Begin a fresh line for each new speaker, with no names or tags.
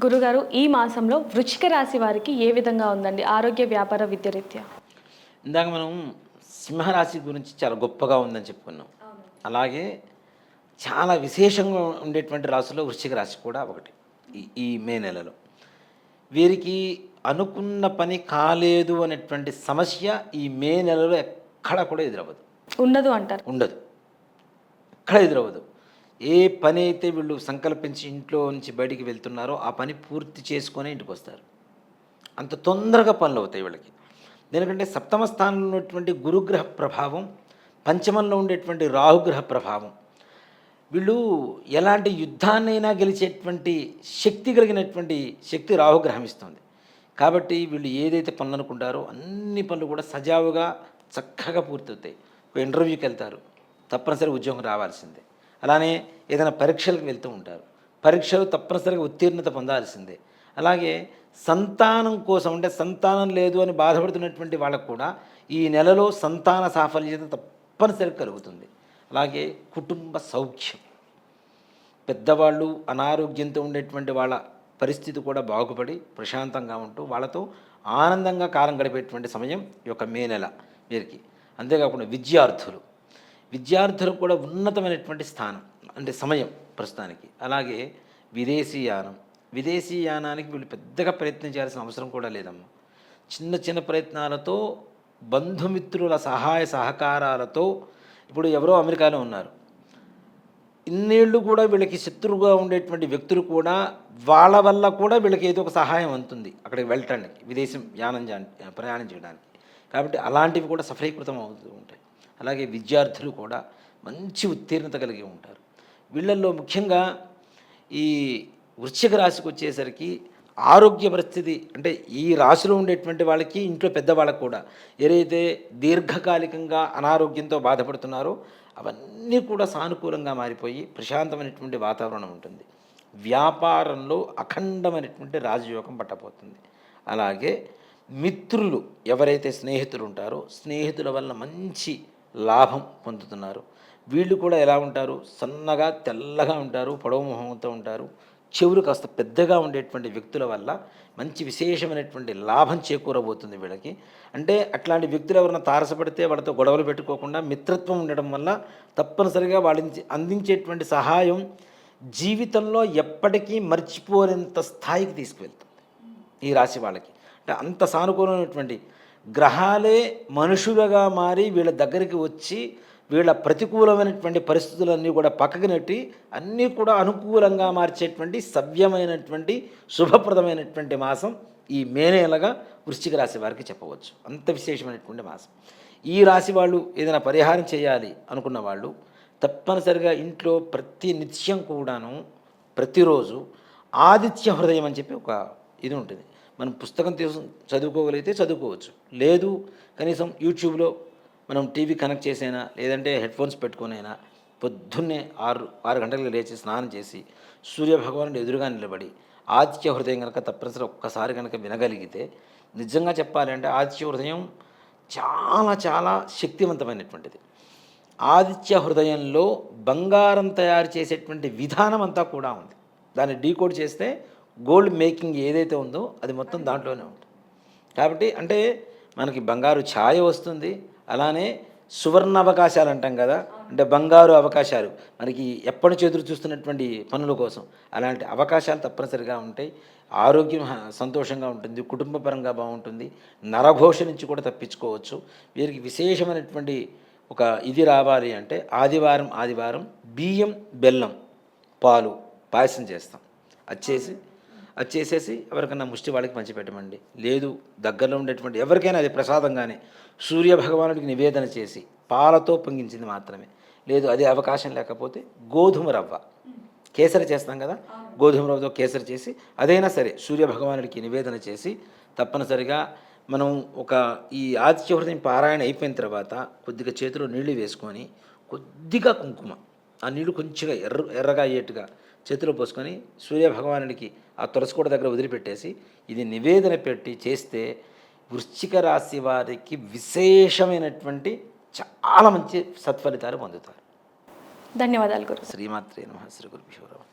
గురుగారు, ఈ మాసంలో వృశ్చిక రాశి వారికి ఏ విధంగా ఉందండి ఆరోగ్య, వ్యాపార, విద్యారీత్యా?
ఇందాక మనం సింహరాశి గురించి చాలా గొప్పగా ఉందని చెప్పుకున్నాం. అలాగే చాలా విశేషంగా ఉండేటువంటి రాశిలో వృశ్చిక రాశి కూడా ఒకటి. ఈ ఈ మే నెలలో వీరికి అనుకున్న పని కాలేదు అనేటువంటి సమస్య ఈ మే నెలలో ఎక్కడ కూడా ఎదురవ్వదు.
ఉండదు అంటారు.
ఉండదు, ఎక్కడ ఎదురవ్వదు. ఏ పని అయితే వీళ్ళు సంకల్పించి ఇంట్లో నుంచి బయటికి వెళ్తున్నారో ఆ పని పూర్తి చేసుకొని ఇంటికి వస్తారు. అంత తొందరగా పనులు అవుతాయి వీళ్ళకి. ఎందుకంటే సప్తమ స్థానంలో ఉన్నటువంటి గురుగ్రహ ప్రభావం, పంచమంలో ఉండేటువంటి రాహుగ్రహ ప్రభావం, వీళ్ళు ఎలాంటి యుద్ధాన్నైనా గెలిచేటువంటి శక్తి కలిగినటువంటి శక్తి రాహుగ్రహం ఇస్తుంది. కాబట్టి వీళ్ళు ఏదైతే పనులు అనుకుంటారో అన్ని పనులు కూడా సజావుగా చక్కగా పూర్తవుతాయి. ఒక ఇంటర్వ్యూకి వెళ్తారు, తప్పనిసరి ఉద్యోగం రావాల్సిందే. అలానే ఏదైనా పరీక్షలకు వెళ్తూ ఉంటారు, పరీక్షలు తప్పనిసరిగా ఉత్తీర్ణత పొందాల్సిందే. అలాగే సంతానం కోసం, అంటే సంతానం లేదు అని బాధపడుతున్నటువంటి వాళ్ళకు కూడా ఈ నెలలో సంతాన సాఫల్యత తప్పనిసరిగా కలుగుతుంది. అలాగే కుటుంబ సౌఖ్యం, పెద్దవాళ్ళు అనారోగ్యంతో ఉండేటువంటి వాళ్ళ పరిస్థితి కూడా బాగుపడి ప్రశాంతంగా ఉంటూ వాళ్ళతో ఆనందంగా కాలం గడిపేటువంటి సమయం ఈ యొక్క మే నెల వీరికి. అంతేకాకుండా విద్యార్థులకు కూడా ఉన్నతమైనటువంటి స్థానం, అంటే సమయం ప్రస్తుతానికి. అలాగే విదేశీయానానికి వీళ్ళు పెద్దగా ప్రయత్నం చేయాల్సిన అవసరం కూడా లేదమ్మా. చిన్న చిన్న ప్రయత్నాలతో, బంధుమిత్రుల సహాయ సహకారాలతో, ఇప్పుడు ఎవరో అమెరికాలో ఉన్నారు, ఇన్నేళ్ళు కూడా వీళ్ళకి శత్రువుగా ఉండేటువంటి వ్యక్తులు కూడా వాళ్ళ వల్ల కూడా వీళ్ళకి ఏదో ఒక సహాయం అందుతుంది అక్కడికి వెళ్ళటానికి, విదేశం ప్రయాణం చేయడానికి. కాబట్టి అలాంటివి కూడా సఫలీకృతం అవుతూ ఉంటాయి. అలాగే విద్యార్థులు కూడా మంచి ఉత్తీర్ణత కలిగి ఉంటారు. వీళ్ళల్లో ముఖ్యంగా ఈ వృశ్చిక రాశికి వచ్చేసరికి ఆరోగ్య పరిస్థితి, అంటే ఈ రాశిలో ఉండేటువంటి వాళ్ళకి, ఇంట్లో పెద్దవాళ్ళకు కూడా ఏదైతే దీర్ఘకాలికంగా అనారోగ్యంతో బాధపడుతున్నారో అవన్నీ కూడా సానుకూలంగా మారిపోయి ప్రశాంతమైనటువంటి వాతావరణం ఉంటుంది. వ్యాపారంలో అఖండమైనటువంటి రాజయోగం పట్టబోతుంది. అలాగే మిత్రులు, ఎవరైతే స్నేహితులు ఉంటారో స్నేహితుల వల్ల మంచి లాభం పొందుతున్నారు. వీళ్ళు కూడా ఎలా ఉంటారు, సన్నగా తెల్లగా ఉంటారు, పొడవు మొహంతో ఉంటారు, చెవులు కాస్త పెద్దగా ఉండేటువంటి వ్యక్తుల వల్ల మంచి విశేషమైనటువంటి లాభం చేకూరబోతుంది వీళ్ళకి. అంటే అట్లాంటి వ్యక్తులు ఎవరైనా తారసపడితే వాళ్ళతో గొడవలు పెట్టుకోకుండా మిత్రత్వం ఉండడం వల్ల తప్పనిసరిగా వాళ్ళకి అందించేటువంటి సహాయం జీవితంలో ఎప్పటికీ మర్చిపోలేంత స్థాయికి తీసుకువెళ్తుంది ఈ రాశి వాళ్ళకి. అంటే అంత సానుకూలమైనటువంటి గ్రహాలే మనుషులుగా మారి వీళ్ళ దగ్గరికి వచ్చి వీళ్ళ ప్రతికూలమైనటువంటి పరిస్థితులన్నీ కూడా పక్కకి నెట్టి అన్నీ కూడా అనుకూలంగా మార్చేటువంటి సవ్యమైనటువంటి శుభప్రదమైనటువంటి మాసం ఈ మే నెలగా వృశ్చిక రాశి వారికి చెప్పవచ్చు. అంత విశేషమైనటువంటి మాసం. ఈ రాశి వాళ్ళు ఏదైనా పరిహారం చేయాలి అనుకున్న వాళ్ళు తప్పనిసరిగా ఇంట్లో ప్రతి నిత్యం కూడాను, ప్రతిరోజు ఆదిత్య హృదయం అని చెప్పి ఒక ఇది ఉంటుంది. మనం పుస్తకం చదువుకోగలిగితే చదువుకోవచ్చు, లేదు కనీసం యూట్యూబ్లో మనం టీవీ కనెక్ట్ చేసైనా, లేదంటే హెడ్ఫోన్స్ పెట్టుకునైనా పొద్దున్నే 6 గంటలకు లేచి స్నానం చేసి సూర్యభగవానుడు ఎదురుగా నిలబడి ఆదిత్య హృదయం కనుక తప్పనిసరి ఒక్కసారి కనుక వినగలిగితే, నిజంగా చెప్పాలంటే ఆదిత్య హృదయం చాలా చాలా శక్తివంతమైనటువంటిది. ఆదిత్య హృదయంలో బంగారం తయారు చేసేటువంటి విధానం అంతా కూడా ఉంది. దాన్ని డీకోడ్ చేస్తే గోల్డ్ మేకింగ్ ఏదైతే ఉందో అది మొత్తం దాంట్లోనే ఉంటుంది. కాబట్టి అంటే మనకి బంగారు ఛాయ వస్తుంది, అలానే సువర్ణ అవకాశాలు అంటాం కదా, అంటే బంగారు అవకాశాలు మనకి ఎప్పటి నుంచి ఎదురు చూస్తున్నటువంటి పనుల కోసం అలాంటి అవకాశాలు తప్పనిసరిగా ఉంటాయి. ఆరోగ్యం సంతోషంగా ఉంటుంది, కుటుంబపరంగా బాగుంటుంది, నరఘోష నుంచి కూడా తప్పించుకోవచ్చు. వీరికి విశేషమైనటువంటి ఒక ఇది రావాలి అంటే ఆదివారం బియ్యం, బెల్లం, పాలు పాయసం చేస్తాం. అది చేసేసి ఎవరికైనా ముష్టి వాళ్ళకి పంచిపెట్టమండి. లేదు దగ్గరలో ఉండేటువంటి ఎవరికైనా అది ప్రసాదంగానే సూర్యభగవానుడికి నివేదన చేసి పాలతో పొంగించింది మాత్రమే. లేదు అది అవకాశం లేకపోతే గోధుమ రవ్వ కేసరి చేస్తాం కదా, గోధుమ రవ్వతో కేసరి చేసి అదైనా సరే సూర్యభగవానుడికి నివేదన చేసి తప్పనిసరిగా మనం ఈ ఆదిత్య హృదయం పారాయణ అయిపోయిన తర్వాత కొద్దిగా చేతిలో నీళ్లు వేసుకొని కొద్దిగా కుంకుమ, ఆ నీళ్లు కొంచెంగా ఎర్రగా అయ్యేట్టుగా చేతిలో పోసుకొని సూర్యభగవానుడికి ఆ తులసికోట దగ్గర వదిలిపెట్టేసి ఇది నివేదన పెట్టి చేస్తే వృశ్చిక రాశి వారికి విశేషమైనటువంటి చాలా మంచి సత్ఫలితాలు పొందుతారు.
ధన్యవాదాలు గురు.
శ్రీమాత్రే నమః. శ్రీ గురుభ్యో నమః.